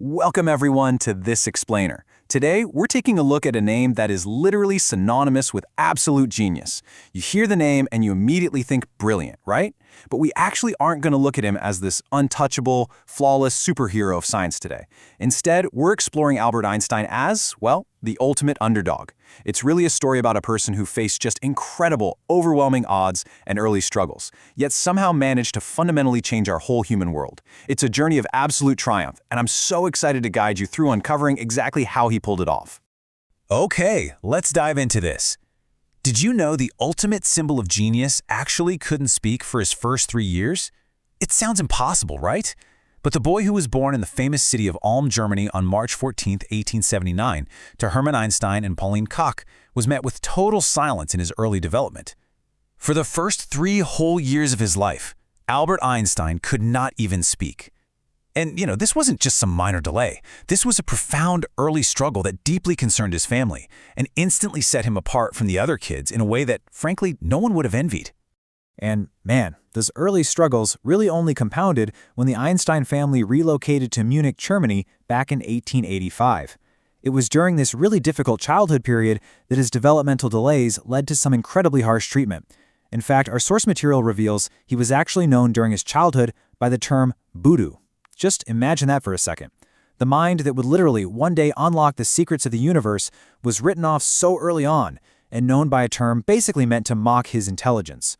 Welcome everyone to This Explainer. Today, we're taking a look at a name that is literally synonymous with absolute genius. You hear the name and you immediately think brilliant, right? But we actually aren't going to look at him as this untouchable, flawless superhero of science today. Instead, we're exploring Albert Einstein as, well, the ultimate underdog. It's really a story about a person who faced just incredible, overwhelming odds and early struggles, yet somehow managed to fundamentally change our whole human world. It's a journey of absolute triumph, and I'm so excited to guide you through uncovering exactly how he pulled it off. Okay, let's dive into this. Did you know the ultimate symbol of genius actually couldn't speak for his first 3 years? It sounds impossible, right? But the boy who was born in the famous city of Ulm, Germany on March 14, 1879, to Hermann Einstein and Pauline Koch, was met with total silence in his early development. For the first 3 whole years of his life, Albert Einstein could not even speak. And, this wasn't just some minor delay. This was a profound early struggle that deeply concerned his family and instantly set him apart from the other kids in a way that, frankly, no one would have envied. And man, those early struggles really only compounded when the Einstein family relocated to Munich, Germany back in 1885. It was during this really difficult childhood period that his developmental delays led to some incredibly harsh treatment. In fact, our source material reveals he was actually known during his childhood by the term voodoo. Just imagine that for a second. The mind that would literally one day unlock the secrets of the universe was written off so early on and known by a term basically meant to mock his intelligence.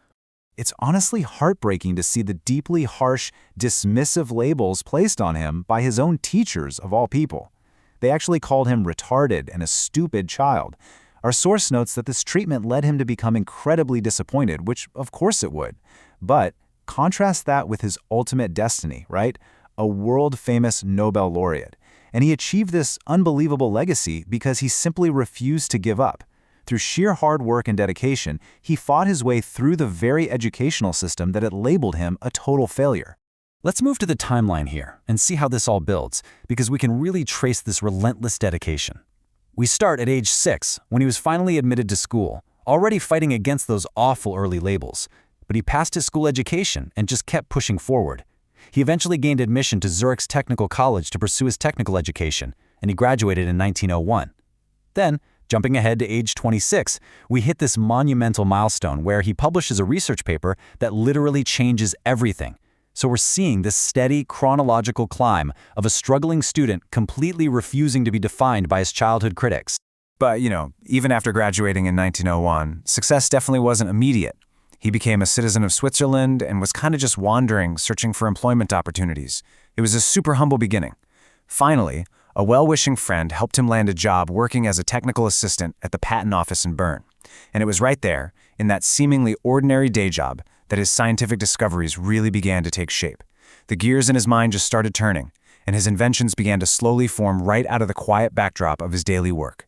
It's honestly heartbreaking to see the deeply harsh, dismissive labels placed on him by his own teachers of all people. They actually called him retarded and a stupid child. Our source notes that this treatment led him to become incredibly disappointed, which of course it would. But contrast that with his ultimate destiny, right? A world-famous Nobel laureate. And he achieved this unbelievable legacy because he simply refused to give up. Through sheer hard work and dedication, he fought his way through the very educational system that had labeled him a total failure. Let's move to the timeline here and see how this all builds, because we can really trace this relentless dedication. We start at age 6, when he was finally admitted to school, already fighting against those awful early labels. But he passed his school education and just kept pushing forward. He eventually gained admission to Zurich's Technical College to pursue his technical education, and he graduated in 1901. Then, jumping ahead to age 26, we hit this monumental milestone where he publishes a research paper that literally changes everything. So we're seeing this steady, chronological climb of a struggling student completely refusing to be defined by his childhood critics. But, even after graduating in 1901, success definitely wasn't immediate. He became a citizen of Switzerland and was kind of just wandering, searching for employment opportunities. It was a super humble beginning. Finally, a well-wishing friend helped him land a job working as a technical assistant at the patent office in Bern. And it was right there, in that seemingly ordinary day job, that his scientific discoveries really began to take shape. The gears in his mind just started turning, and his inventions began to slowly form right out of the quiet backdrop of his daily work.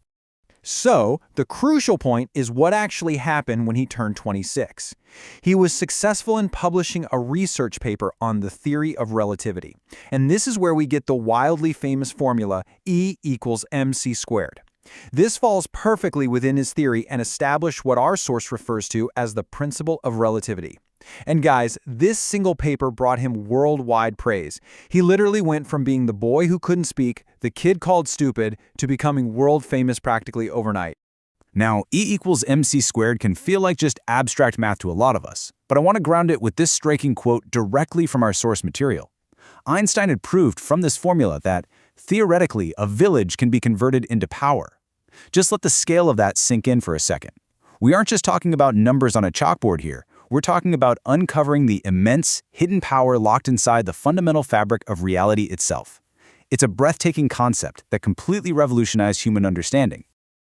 So, the crucial point is what actually happened when he turned 26. He was successful in publishing a research paper on the theory of relativity. And this is where we get the wildly famous formula E equals mc squared. This falls perfectly within his theory and established what our source refers to as the principle of relativity. And guys, this single paper brought him worldwide praise. He literally went from being the boy who couldn't speak, the kid called stupid, to becoming world famous practically overnight. Now, E equals mc squared can feel like just abstract math to a lot of us, but I want to ground it with this striking quote directly from our source material. Einstein had proved from this formula that, theoretically, a village can be converted into power. Just let the scale of that sink in for a second. We aren't just talking about numbers on a chalkboard here. We're talking about uncovering the immense, hidden power locked inside the fundamental fabric of reality itself. It's a breathtaking concept that completely revolutionized human understanding.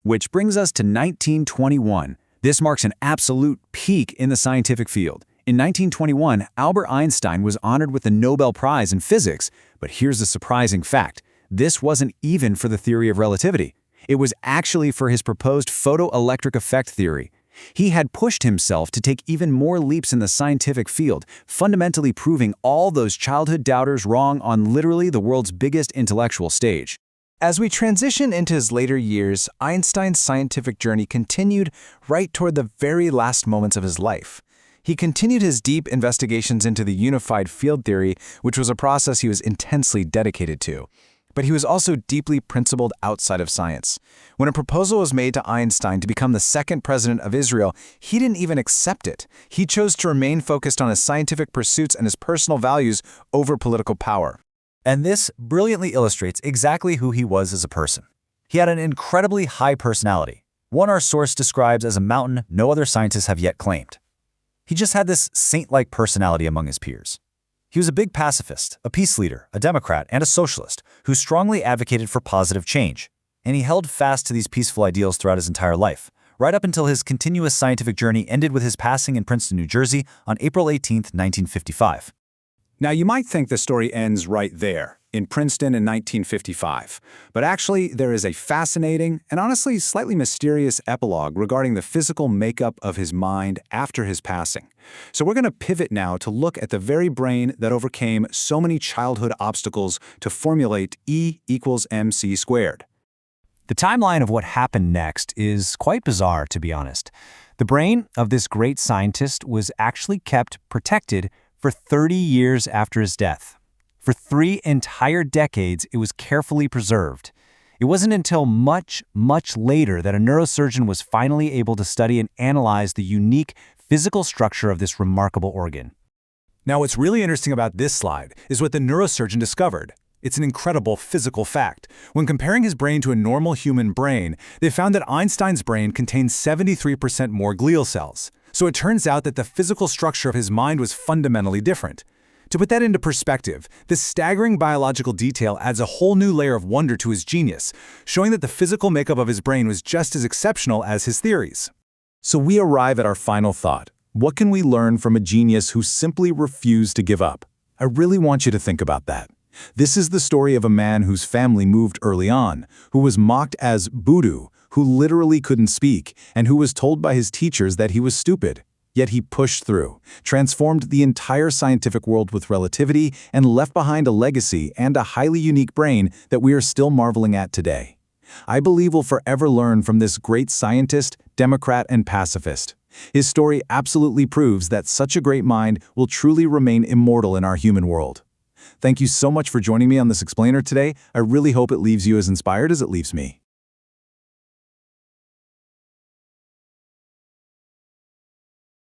Which brings us to 1921. This marks an absolute peak in the scientific field. In 1921, Albert Einstein was honored with the Nobel Prize in physics, but here's the surprising fact. This wasn't even for the theory of relativity. It was actually for his proposed photoelectric effect theory. He had pushed himself to take even more leaps in the scientific field, fundamentally proving all those childhood doubters wrong on literally the world's biggest intellectual stage. As we transition into his later years, Einstein's scientific journey continued right toward the very last moments of his life. He continued his deep investigations into the unified field theory, which was a process he was intensely dedicated to. But he was also deeply principled outside of science. When a proposal was made to Einstein to become the second president of Israel, he didn't even accept it. He chose to remain focused on his scientific pursuits and his personal values over political power. And this brilliantly illustrates exactly who he was as a person. He had an incredibly high personality, one our source describes as a mountain no other scientists have yet claimed. He just had this saint-like personality among his peers. He was a big pacifist, a peace leader, a Democrat, and a socialist who strongly advocated for positive change. And he held fast to these peaceful ideals throughout his entire life, right up until his continuous scientific journey ended with his passing in Princeton, New Jersey on April 18, 1955. Now, you might think the story ends right there, in Princeton in 1955. But actually, there is a fascinating and honestly slightly mysterious epilogue regarding the physical makeup of his mind after his passing. So we're going to pivot now to look at the very brain that overcame so many childhood obstacles to formulate E equals mc squared. The timeline of what happened next is quite bizarre, to be honest. The brain of this great scientist was actually kept protected for 30 years after his death. For 3 entire decades, it was carefully preserved. It wasn't until much, much later that a neurosurgeon was finally able to study and analyze the unique physical structure of this remarkable organ. Now, what's really interesting about this slide is what the neurosurgeon discovered. It's an incredible physical fact. When comparing his brain to a normal human brain, they found that Einstein's brain contained 73% more glial cells. So it turns out that the physical structure of his mind was fundamentally different. To put that into perspective, this staggering biological detail adds a whole new layer of wonder to his genius, showing that the physical makeup of his brain was just as exceptional as his theories. So we arrive at our final thought. What can we learn from a genius who simply refused to give up? I really want you to think about that. This is the story of a man whose family moved early on, who was mocked as Buddha, who literally couldn't speak, and who was told by his teachers that he was stupid. Yet he pushed through, transformed the entire scientific world with relativity, and left behind a legacy and a highly unique brain that we are still marveling at today. I believe we'll forever learn from this great scientist, Democrat, and pacifist. His story absolutely proves that such a great mind will truly remain immortal in our human world. Thank you so much for joining me on this explainer today. I really hope it leaves you as inspired as it leaves me.